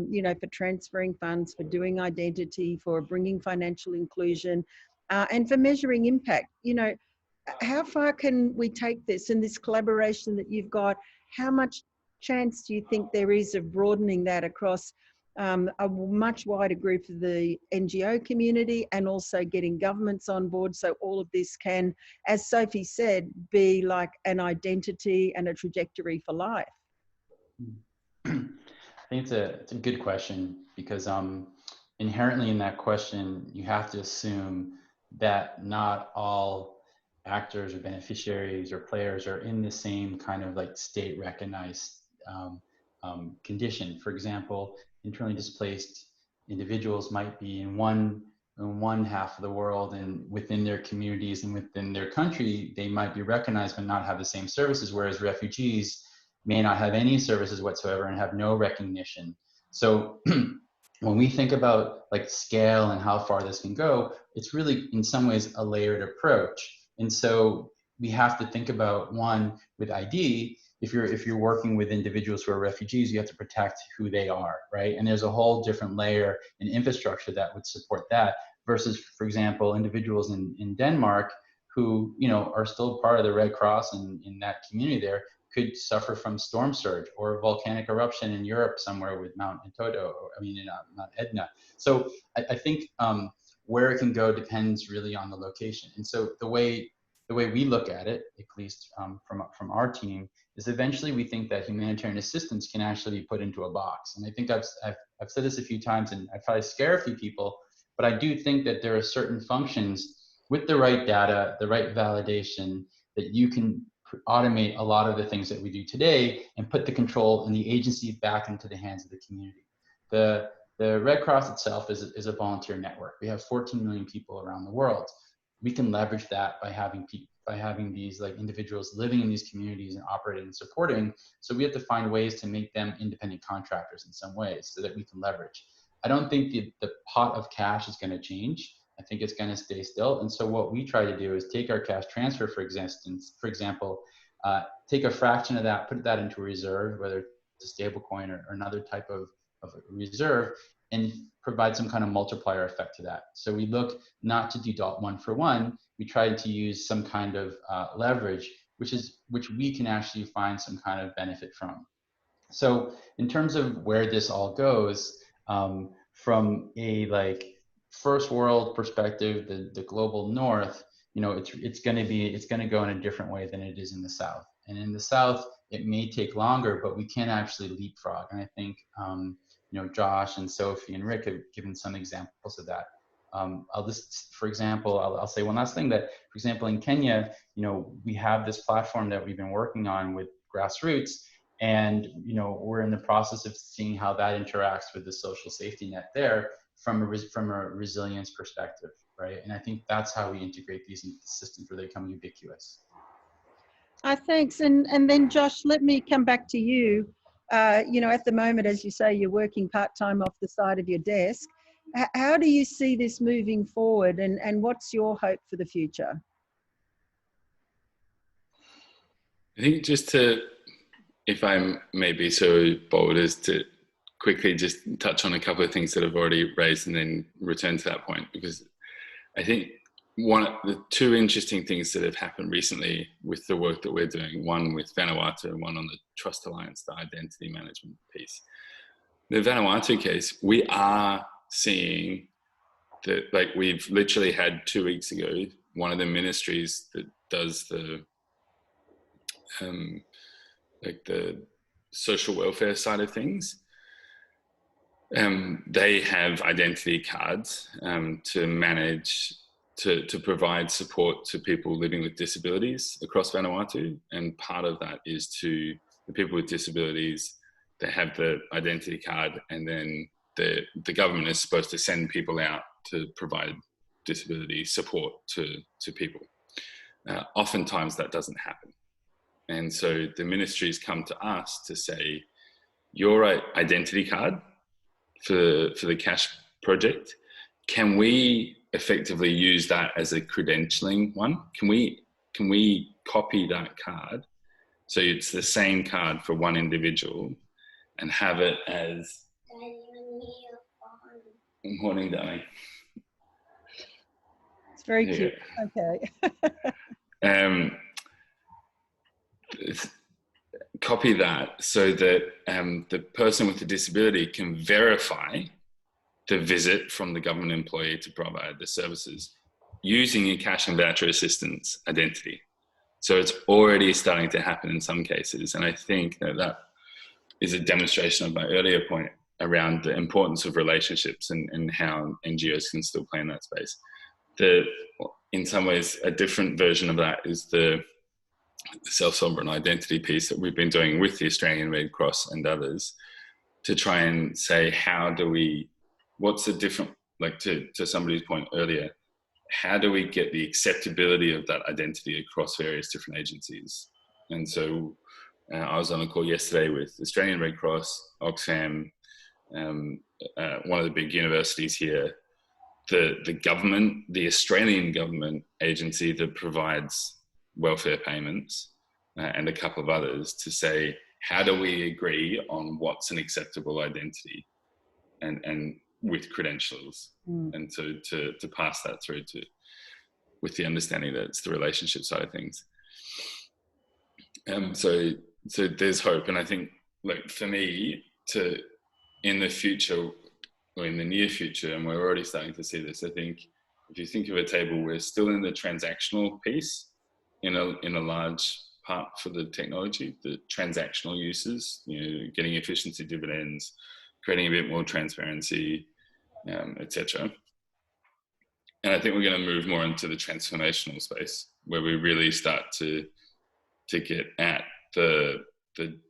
you know, for transferring funds, for doing identity, for bringing financial inclusion, and for measuring impact. You know, how far can we take this and this collaboration that you've got? How much chance do you think there is of broadening that across a much wider group of the NGO community and also getting governments on board, so all of this can, as Sofie said, be like an identity and a trajectory for life? I think it's a good question, because inherently in that question, you have to assume that not all actors or beneficiaries or players are in the same kind of like state recognized condition. For example, internally displaced individuals might be in one half of the world, and within their communities and within their country, they might be recognized but not have the same services, whereas refugees may not have any services whatsoever and have no recognition. So when we think about like scale and how far this can go, it's really in some ways a layered approach. And so we have to think about, one, with ID, if you're working with individuals who are refugees, you have to protect who they are, right? And there's a whole different layer and infrastructure that would support that, versus, for example, individuals in Denmark who, you know, are still part of the Red Cross and in that community there, could suffer from storm surge or volcanic eruption in Europe somewhere with Mount Etna. So I think where it can go depends really on the location. And so the way we look at it, at least from our team, is eventually we think that humanitarian assistance can actually be put into a box. And I think I've said this a few times, and I probably scare a few people, but I do think that there are certain functions with the right data, the right validation, that you can automate a lot of the things that we do today and put the control and the agency back into the hands of the community. The Red Cross itself is a volunteer network. We have 14 million people around the world. We can leverage that by having these like individuals living in these communities and operating and supporting. So we have to find ways to make them independent contractors in some ways so that we can leverage. I don't think the pot of cash is going to change. I think it's going to stay still. And so what we try to do is take our cash transfer, for example, take a fraction of that, put that into a reserve, whether it's a stable coin or another type of reserve, and provide some kind of multiplier effect to that. So we look not to do one for one. We try to use some kind of leverage, which we can actually find some kind of benefit from. So in terms of where this all goes, from a like first world perspective, the global north, you know, it's going to go in a different way than it is in the south. And in the south, it may take longer, but we can actually leapfrog. And I think you know, Josh and Sofie and Ric have given some examples of that. I'll just, for example, I'll say one last thing, that, for example, in Kenya, you know, we have this platform that we've been working on with grassroots, and, you know, we're in the process of seeing how that interacts with the social safety net there. from a resilience perspective, right? And I think that's how we integrate these into the systems where they become ubiquitous. Thanks. And then Josh, let me come back to you. You know, at the moment, as you say, you're working part-time off the side of your desk. How do you see this moving forward, and what's your hope for the future? I think just to, if I may be so bold as to quickly just touch on a couple of things that I've already raised and then return to that point, because I think one of the two interesting things that have happened recently with the work that we're doing, one with Vanuatu and one on the Trust Alliance, the identity management piece. The Vanuatu case, we are seeing that, like, we've literally had 2 weeks ago, one of the ministries that does the like the social welfare side of things, they have identity cards to manage, to provide support to people living with disabilities across Vanuatu. And part of that is to the people with disabilities, they have the identity card, and then the government is supposed to send people out to provide disability support to people. Oftentimes that doesn't happen. And so the ministries come to us to say, your identity card for the cash project, can we effectively use that as a credentialing one? Can we copy that card so it's the same card for one individual and have it as... Morning, darling. It's very cute. Okay. Copy that so that the person with the disability can verify the visit from the government employee to provide the services using a cash and voucher assistance identity. So it's already starting to happen in some cases. And I think that is a demonstration of my earlier point around the importance of relationships and how NGOs can still play in that space. In some ways, a different version of that is the self-sovereign identity piece that we've been doing with the Australian Red Cross and others to try and say, what's the different, like to somebody's point earlier, how do we get the acceptability of that identity across various different agencies? And so I was on a call yesterday with Australian Red Cross, Oxfam, one of the big universities here, the government, the Australian government agency that provides welfare payments, and a couple of others, to say, how do we agree on what's an acceptable identity and with credentials, and to pass that through to, with the understanding that it's the relationship side of things. So there's hope. And I think, like, for me, in the future, or in the near future, and we're already starting to see this, I think if you think of a table, we're still in the transactional piece in a large part for the technology, the transactional uses, getting efficiency dividends, creating a bit more transparency, etc. And I think we're going to move more into the transformational space, where we really start to get at the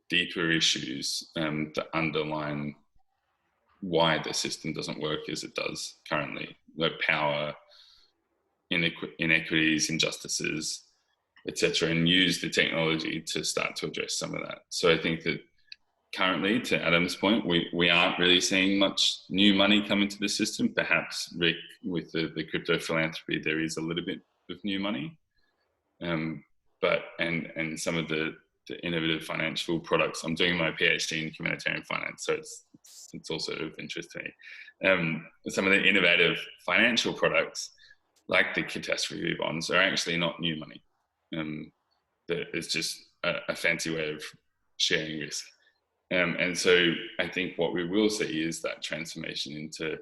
deeper issues that underline why the system doesn't work as it does currently, like power, inequities, injustices, etc., and use the technology to start to address some of that. So I think that currently, to Adam's point, we aren't really seeing much new money come into the system. Perhaps, Rick, with the crypto philanthropy, there is a little bit of new money, but some of the innovative financial products. I'm doing my PhD in humanitarian finance, so it's also of interest to me. Some of the innovative financial products, like the catastrophe bonds, are actually not new money. It's just a fancy way of sharing risk. And so I think what we will see is that transformation into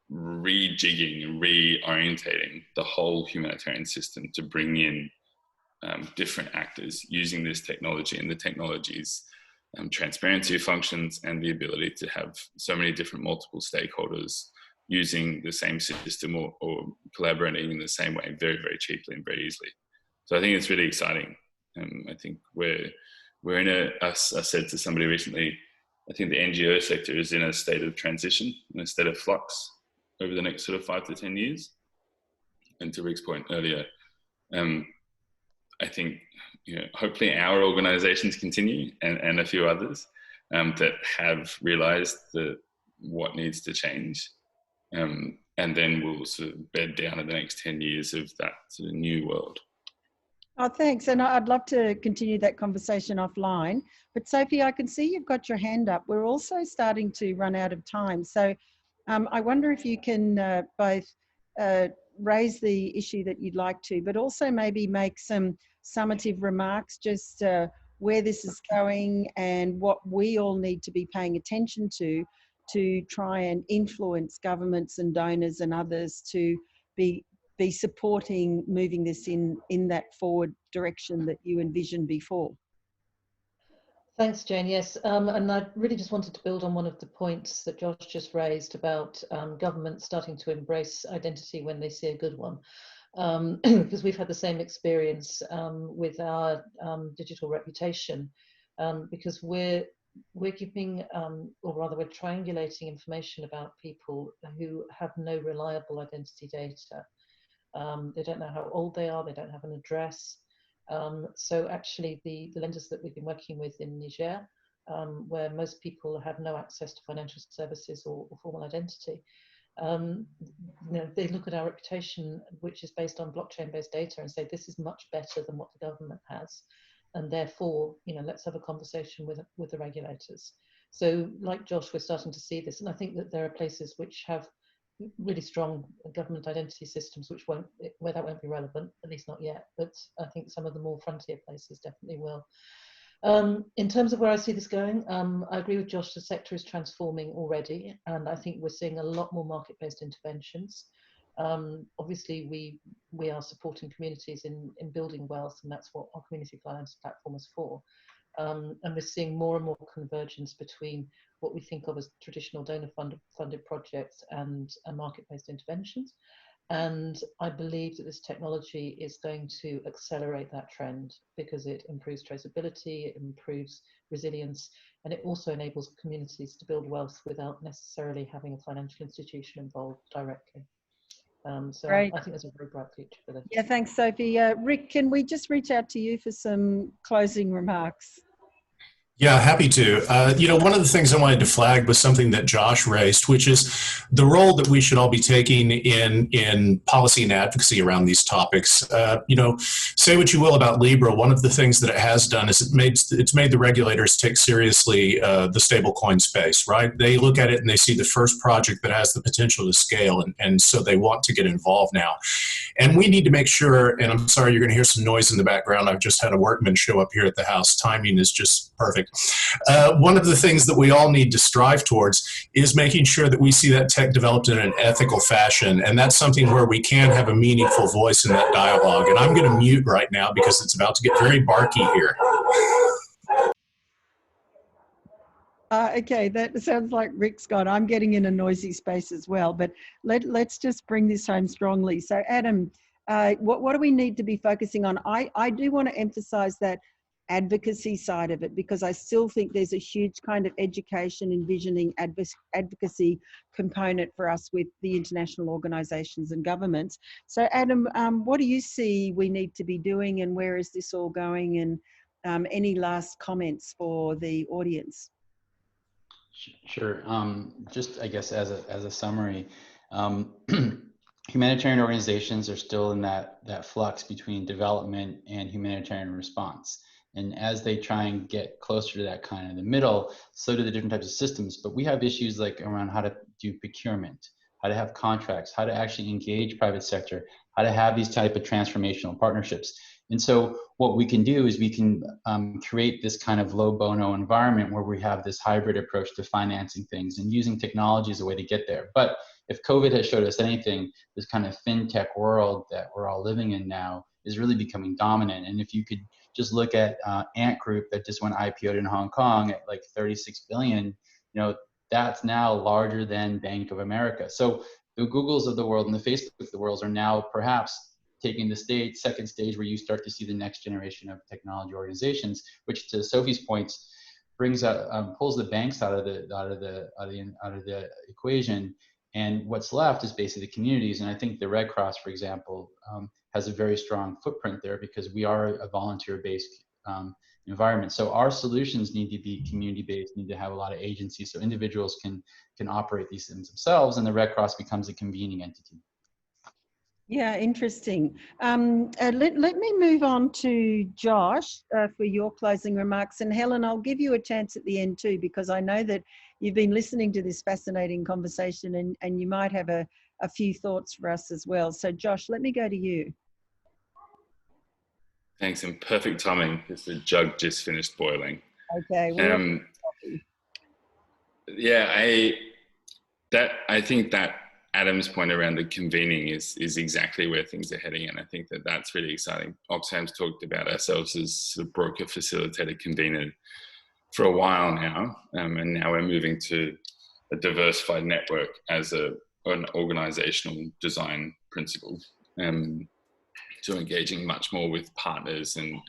rejigging and reorientating the whole humanitarian system to bring in different actors using this technology and the technology's transparency functions and the ability to have so many different multiple stakeholders using the same system or collaborating in the same way very, very cheaply and very easily. So I think it's really exciting. I think we're in I said to somebody recently, I think the NGO sector is in a state of transition, in a state of flux. over the next sort of 5 to 10 years. And to Ric's point earlier, I think, hopefully our organizations continue, and a few others that have realized what needs to change. And then we'll sort of bed down in the next 10 years of that sort of new world. Oh, thanks. And I'd love to continue that conversation offline. But Sofie, I can see you've got your hand up. We're also starting to run out of time. So I wonder if you can both raise the issue that you'd like to, but also maybe make some summative remarks, just where this is going and what we all need to be paying attention to try and influence governments and donors and others to be supporting moving this in that forward direction that you envisioned before. Thanks, Jane. Yes, and I really just wanted to build on one of the points that Josh just raised about governments starting to embrace identity when they see a good one. Because we've had the same experience with our digital reputation, because we're giving, or rather we're triangulating information about people who have no reliable identity data. They don't know how old they are, they don't have an address. So actually the lenders that we've been working with in Niger, where most people have no access to financial services or formal identity, they look at our reputation, which is based on blockchain-based data, and say this is much better than what the government has, and therefore, let's have a conversation with the regulators. So, like Josh, we're starting to see this, and I think that there are places which have really strong government identity systems where that won't be relevant, at least not yet. But I think some of the more frontier places definitely will. In terms of where I see this going, I agree with Josh, the sector is transforming already, and I think we're seeing a lot more market-based interventions. Obviously, we are supporting communities in building wealth, and that's what our community finance platform is for. And we're seeing more and more convergence between what we think of as traditional donor-funded projects and market-based interventions. And I believe that this technology is going to accelerate that trend because it improves traceability, it improves resilience, and it also enables communities to build wealth without necessarily having a financial institution involved directly. So I think there's a very bright future for this. Yeah, thanks, Sofie. Ric, can we just reach out to you for some closing remarks? Yeah, happy to. One of the things I wanted to flag was something that Josh raised, which is the role that we should all be taking in policy and advocacy around these topics. Say what you will about Libra. One of the things that it has done is it's made the regulators take seriously the stablecoin space, right? They look at it and they see the first project that has the potential to scale, and so they want to get involved now. And we need to make sure, and I'm sorry, you're going to hear some noise in the background. I've just had a workman show up here at the house. Timing is just perfect. One of the things that we all need to strive towards is making sure that we see that tech developed in an ethical fashion. And that's something where we can have a meaningful voice in that dialogue. And I'm going to mute right now because it's about to get very barky here. Okay, that sounds like Ric's gone. I'm getting in a noisy space as well, but let's just bring this home strongly. So Adam, what do we need to be focusing on? I do want to emphasize that advocacy side of it, because I still think there's a huge kind of education, envisioning advocacy component for us with the international organizations and governments. So Adam, what do you see we need to be doing, and where is this all going? And any last comments for the audience? Sure. Just I guess as a summary, humanitarian organizations are still in that flux between development and humanitarian response. And as they try and get closer to that kind of the middle, so do the different types of systems. But we have issues like around how to do procurement, how to have contracts, how to actually engage private sector, how to have these type of transformational partnerships. And so what we can do is we can create this kind of low bono environment where we have this hybrid approach to financing things and using technology as a way to get there. But if COVID has showed us anything, this kind of fintech world that we're all living in now is really becoming dominant. And if you could just look at Ant Group that just went IPO'd in Hong Kong at like 36 billion, that's now larger than Bank of America. So the Googles of the world and the Facebook of the world are now perhaps taking the second stage where you start to see the next generation of technology organizations, which to Sofie's points brings pulls the banks out of the equation And what's left is basically the communities. And I think the Red Cross, for example, has a very strong footprint there because we are a volunteer-based environment. So our solutions need to be community-based, need to have a lot of agency, so individuals can operate these things themselves, and the Red Cross becomes a convening entity. Yeah, interesting. Let me move on to Josh for your closing remarks. And Helen, I'll give you a chance at the end too, because I know that you've been listening to this fascinating conversation and you might have a few thoughts for us as well. So Josh, let me go to you. Thanks, and perfect timing because the jug just finished boiling. Okay. Yeah, I think that Adam's point around the convening is exactly where things are heading, and I think that that's really exciting. Oxfam's talked about ourselves as sort of broker, facilitator, convener for a while now, and now we're moving to a diversified network as an organizational design principle. So engaging much more with partners and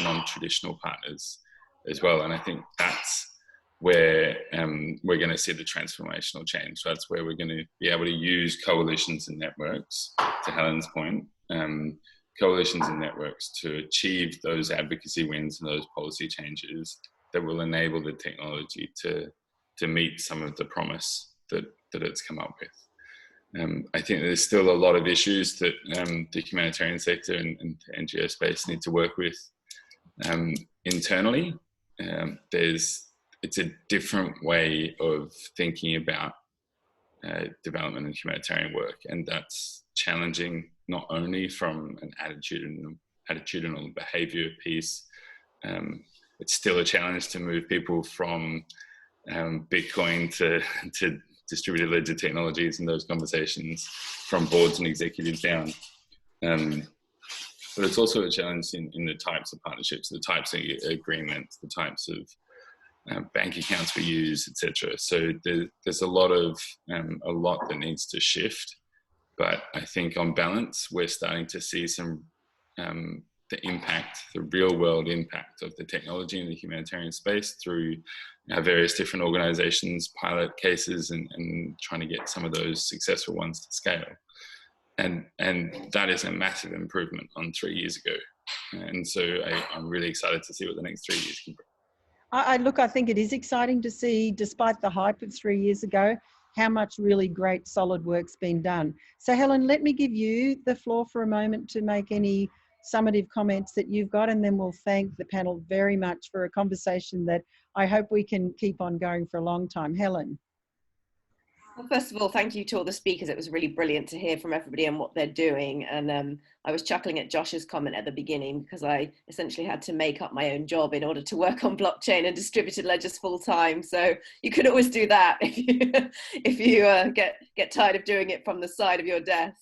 non-traditional partners as well. And I think that's where we're going to see the transformational change. So that's where we're going to be able to use coalitions and networks, to Helen's point, coalitions and networks to achieve those advocacy wins and those policy changes that will enable the technology to meet some of the promise that it's come up with. I think there's still a lot of issues that the humanitarian sector and the NGO space need to work with internally. It's a different way of thinking about development and humanitarian work, and that's challenging not only from an attitudinal behavior piece. It's still a challenge to move people from Bitcoin to distributed ledger technologies and those conversations from boards and executives down. But it's also a challenge in the types of partnerships, the types of agreements, the types of bank accounts we use, etc. So there's a lot that needs to shift. But I think on balance, we're starting to see some the impact, the real world impact of the technology in the humanitarian space through various different organizations, pilot cases, and trying to get some of those successful ones to scale. And that is a massive improvement on 3 years ago. And so I'm really excited to see what the next 3 years can bring. Look, I think it is exciting to see, despite the hype of 3 years ago, how much really great solid work's been done. So Helen, let me give you the floor for a moment to make any summative comments that you've got, and then we'll thank the panel very much for a conversation that I hope we can keep on going for a long time. Helen. Well, first of all, thank you to all the speakers. It was really brilliant to hear from everybody and what they're doing. And I was chuckling at Josh's comment at the beginning because I essentially had to make up my own job in order to work on blockchain and distributed ledgers full time. So you could always do that if you get tired of doing it from the side of your desk.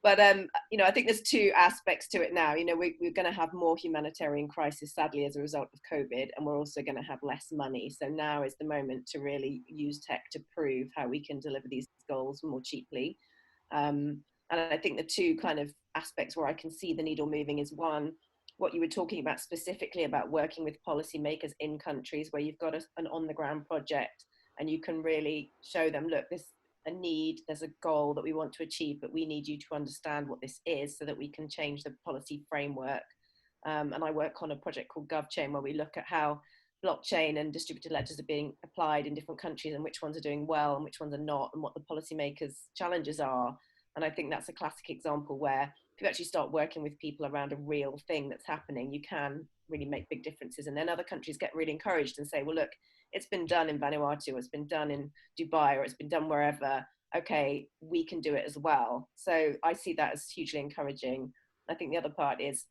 But I think there's two aspects to it now. We're going to have more humanitarian crisis, sadly, as a result of COVID, and we're also going to have less money. So now is the moment to really use tech to prove how we can deliver these goals more cheaply. And I think the two kind of aspects where I can see the needle moving is, one, what you were talking about specifically about working with policymakers in countries where you've got an on-the-ground project and you can really show them, look, there's a need, there's a goal that we want to achieve, but we need you to understand what this is so that we can change the policy framework. And I work on a project called GovChain where we look at how blockchain and distributed ledgers are being applied in different countries and which ones are doing well and which ones are not, and what the policymakers' challenges are. And I think that's a classic example where if you actually start working with people around a real thing that's happening, you can really make big differences. And then other countries get really encouraged and say, well, look, it's been done in Vanuatu, or it's been done in Dubai, or it's been done wherever. Okay, we can do it as well. So I see that as hugely encouraging. I think the other part is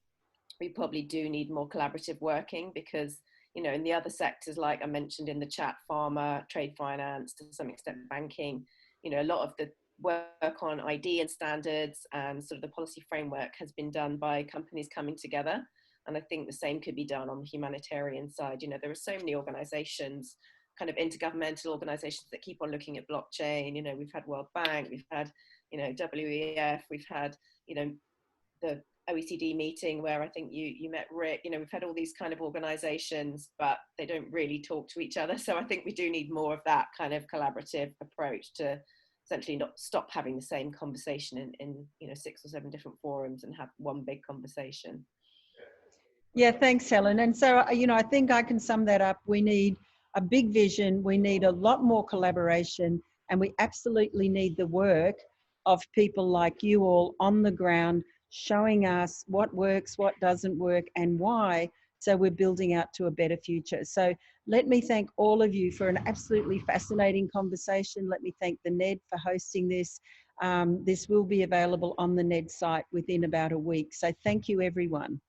we probably do need more collaborative working because, in the other sectors, like I mentioned in the chat, pharma, trade finance, to some extent banking, a lot of the work on ID and standards and sort of the policy framework has been done by companies coming together. And I think the same could be done on the humanitarian side. There are so many organizations, kind of intergovernmental organizations that keep on looking at blockchain. We've had World Bank, we've had, WEF, we've had, the OECD meeting where I think you met Rick. You know, we've had all these kind of organizations, but they don't really talk to each other. So I think we do need more of that kind of collaborative approach to essentially not stop having the same conversation in 6 or 7 different forums and have one big conversation. Yeah, thanks, Helen. And so, I think I can sum that up. We need a big vision. We need a lot more collaboration, and we absolutely need the work of people like you all on the ground, showing us what works, what doesn't work, and why, so we're building out to a better future. So let me thank all of you for an absolutely fascinating conversation. Let me thank the NED for hosting this. This will be available on the NED site within about a week. So thank you, everyone.